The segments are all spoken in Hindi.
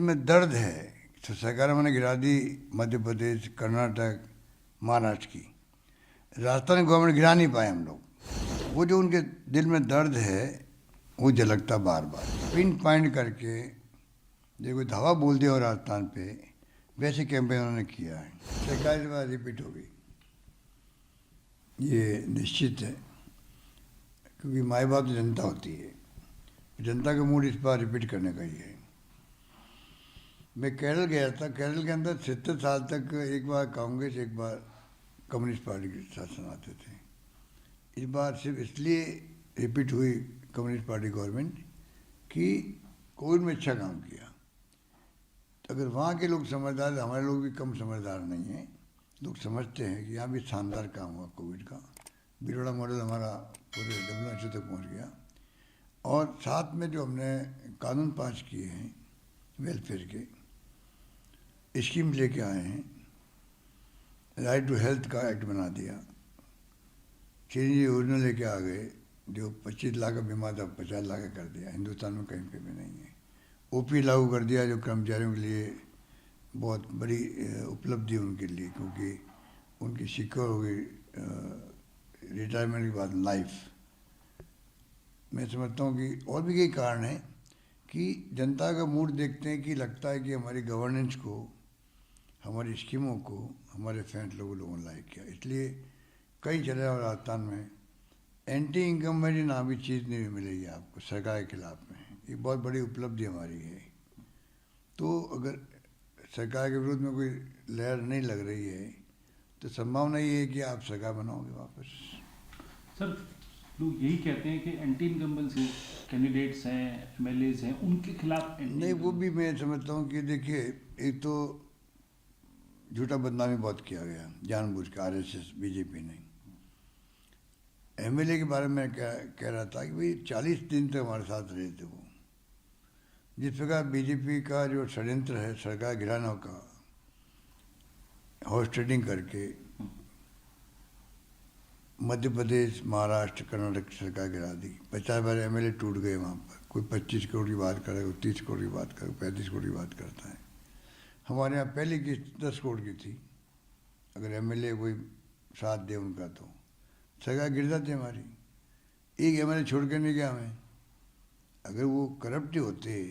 में दर्द है तो सरकार मैंने गिरा दी मध्य प्रदेश, कर्नाटक, महाराष्ट्र की। राजस्थान गवर्नमेंट गिरा नहीं पाए हम लोग। वो जो उनके दिल में दर्द है वो झलकता बार बार पिन पॉइंट करके। देखो धावा बोल दिया और राजस्थान पे, वैसे कैंपेन उन्होंने किया है। सरकार इस बार रिपीट हो गई, ये निश्चित है, क्योंकि माई बाप जनता होती है। जनता का मूड इस बार रिपीट करने का ही है। मैं केरल गया था, केरल के अंदर 70 साल तक एक बार कांग्रेस एक बार कम्युनिस्ट पार्टी के शासन आते थे। इस बार सिर्फ इसलिए रिपीट हुई कम्युनिस्ट पार्टी गवर्नमेंट कि कोविड में अच्छा काम किया। तो अगर वहाँ के लोग समझदार, हमारे लोग भी कम समझदार नहीं हैं, लोग समझते हैं कि यहाँ भी शानदार काम हुआ कोविड का। बिरोड़ा मॉडल हमारा पूरे WHO तक पहुँच गया। और साथ में जो हमने कानून पास किए हैं वेलफेयर के, स्कीम लेके आए हैं, राइट टू हेल्थ का एक्ट बना दिया, चीनी योजना लेके आ गए, जो 25 लाख का बीमा था 50 लाख का कर दिया। हिंदुस्तान में कहीं पे भी नहीं है। OP लागू कर दिया, जो कर्मचारियों के लिए बहुत बड़ी उपलब्धि उनके लिए, क्योंकि उनकी सिक्योर हो गई रिटायरमेंट के बाद लाइफ। मैं समझता हूँ कि और भी कई कारण हैं कि जनता का मूड देखते हैं कि लगता है कि हमारी गवर्नेंस को, हमारी स्कीमों को हमारे लोगों ने लाइक किया। इसलिए कई चले और राजस्थान में एंटी इनकम्बेंसी नाम की चीज़ नहीं मिलेगी आपको सरकार के खिलाफ में। ये बहुत बड़ी उपलब्धि हमारी है। तो अगर सरकार के विरुद्ध में कोई लहर नहीं लग रही है तो संभावना ये है कि आप सरकार बनाओगे वापस। सर, लोग यही कहते हैं कि एंटी इनकम्बेंसी कैंडिडेट्स हैं, MLAs हैं, उनके खिलाफ नहीं, वो भी मैं समझता हूँ कि देखिए, एक तो झूठा बदनामी बहुत किया गया जानबूझ के RSS BJP ने। MLA के बारे में कह रहा था कि भाई 40 दिन तक हमारे साथ रहे थे वो। जिस प्रकार BJP का जो षड्यंत्र है सरकार गिराने का, हॉर्स ट्रेडिंग करके मध्य प्रदेश, महाराष्ट्र, कर्नाटक की सरकार गिरा दी। 50 बार MLA टूट गए वहाँ पर। कोई 25 करोड़ की बात करे, कोई 30 करोड़ की बात करे, 35 करोड़ की बात करता है। हमारे यहाँ पहली किस्त 10 करोड़ की थी। अगर MLA कोई साथ दे उनका तो सरकार गिर जाती हमारी। एक MLA छोड़ के नहीं गया हमें। अगर वो करप्ट होते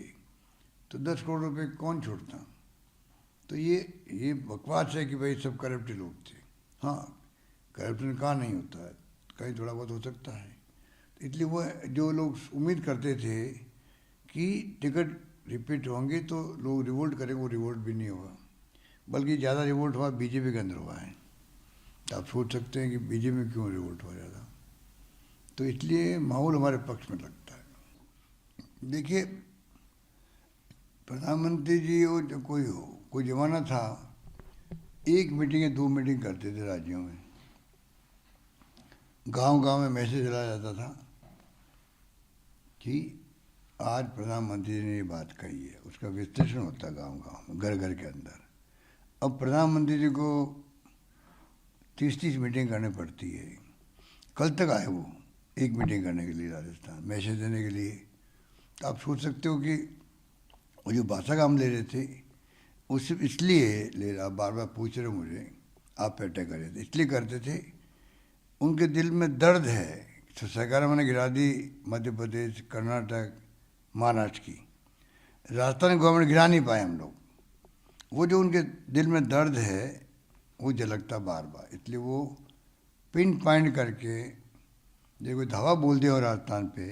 तो 10 करोड़ रुपए कौन छोड़ता। तो ये बकवास है कि भाई सब करप्ट लोग थे। हाँ, करप्शन कहाँ नहीं होता है, कहीं थोड़ा बहुत हो सकता है। तो इसलिए वो जो लोग उम्मीद करते थे कि टिकट रिपीट होंगे तो लोग रिवोल्ट करेंगे, वो रिवोल्ट भी नहीं हुआ, बल्कि ज़्यादा रिवोल्ट हुआ BJP के अंदर हुआ है। तो आप सोच सकते हैं कि BJP में क्यों रिवोल्ट हुआ ज़्यादा। तो इसलिए माहौल हमारे पक्ष में लगता है। देखिए, प्रधानमंत्री जी हो जो कोई हो, कोई ज़माना था 1 मीटिंग या 2 मीटिंग करते थे राज्यों में। गांव-गांव में मैसेज चला जाता था कि आज प्रधानमंत्री जी ने ये बात कही है। उसका विश्लेषण होता गांव-गांव में, घर-घर के अंदर। अब प्रधानमंत्री जी को 30-30 मीटिंग करनी पड़ती है। कल तक आए वो 1 मीटिंग करने के लिए राजस्थान, मैसेज देने के लिए। तो आप सोच सकते हो कि वो जो भाषा का हम ले रहे थे वो सिर्फ इसलिए ले रहा, बार बार पूछ रहे मुझे आप पे अटैक कर रहे थे, इसलिए करते थे उनके दिल में दर्द है। तो सरकार मैंने गिरा दी मध्य प्रदेश, कर्नाटक, महाराष्ट्र की। राजस्थान गवर्नमेंट गिरा नहीं पाए हम लोग। वो जो उनके दिल में दर्द है वो झलकता बार बार। इसलिए वो पिन पॉइंट करके, देखो धावा बोल दिया और राजस्थान पे,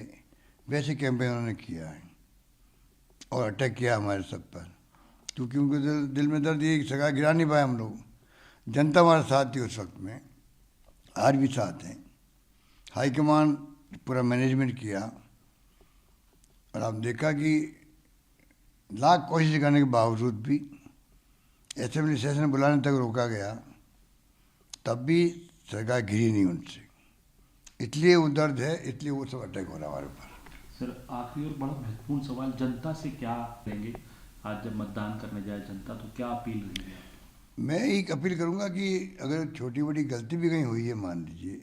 वैसे कैंपेन उन्होंने किया है और अटैक किया हमारे सब पर। क्योंकि उनके दिल में दर्द ये कि सरकार गिरा नहीं पाए हम लोग। जनता हमारे साथ थी उस वक्त में, आज भी साथ हैं। हाईकमान पूरा मैनेजमेंट किया और आप देखा कि लाख कोशिश करने के बावजूद भी असेंबली सेशन बुलाने तक रोका गया, तब भी सरकार गिरी नहीं उनसे। इसलिए वो दर्द है, इसलिए वो सब अटैक हो रहा है हमारे ऊपर। सर, आखिरी और बड़ा महत्वपूर्ण सवाल, जनता से क्या कहेंगे आज जब मतदान करने जाए जनता, तो क्या अपील रहेगी? मैं एक अपील करूंगा कि अगर छोटी बड़ी गलती भी कहीं हुई है, मान लीजिए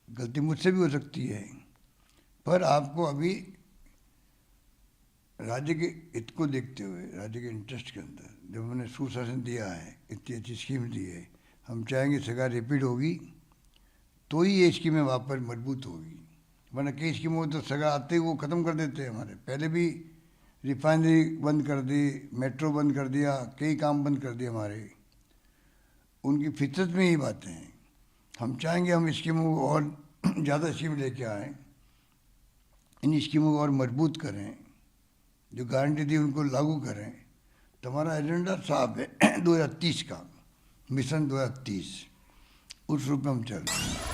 गलती मुझसे भी हो सकती है, पर आपको अभी राज्य के हित को देखते हुए, राज्य के इंटरेस्ट के अंदर जब हमने सुशासन दिया है, इतनी अच्छी स्कीम दी है, हम चाहेंगे सरकार रिपीट होगी तो ही ये स्कीमें वापस मजबूत होगी, वरना कई स्कीमों तो सरकार आते ही वो ख़त्म कर देते हैं। हमारे पहले भी रिफाइनरी बंद कर दी, मेट्रो बंद कर दिया, कई काम बंद कर दिए हमारे। उनकी फितरत में ही बातें हैं। हम चाहेंगे हम स्कीमों को और ज़्यादा स्कीम लेके आएँ, इन स्कीमों को और मजबूत करें, जो गारंटी दी उनको लागू करें। तो हमारा एजेंडा साफ है 2030 का, मिशन 2030, उस रूप में हम चल रहे हैं।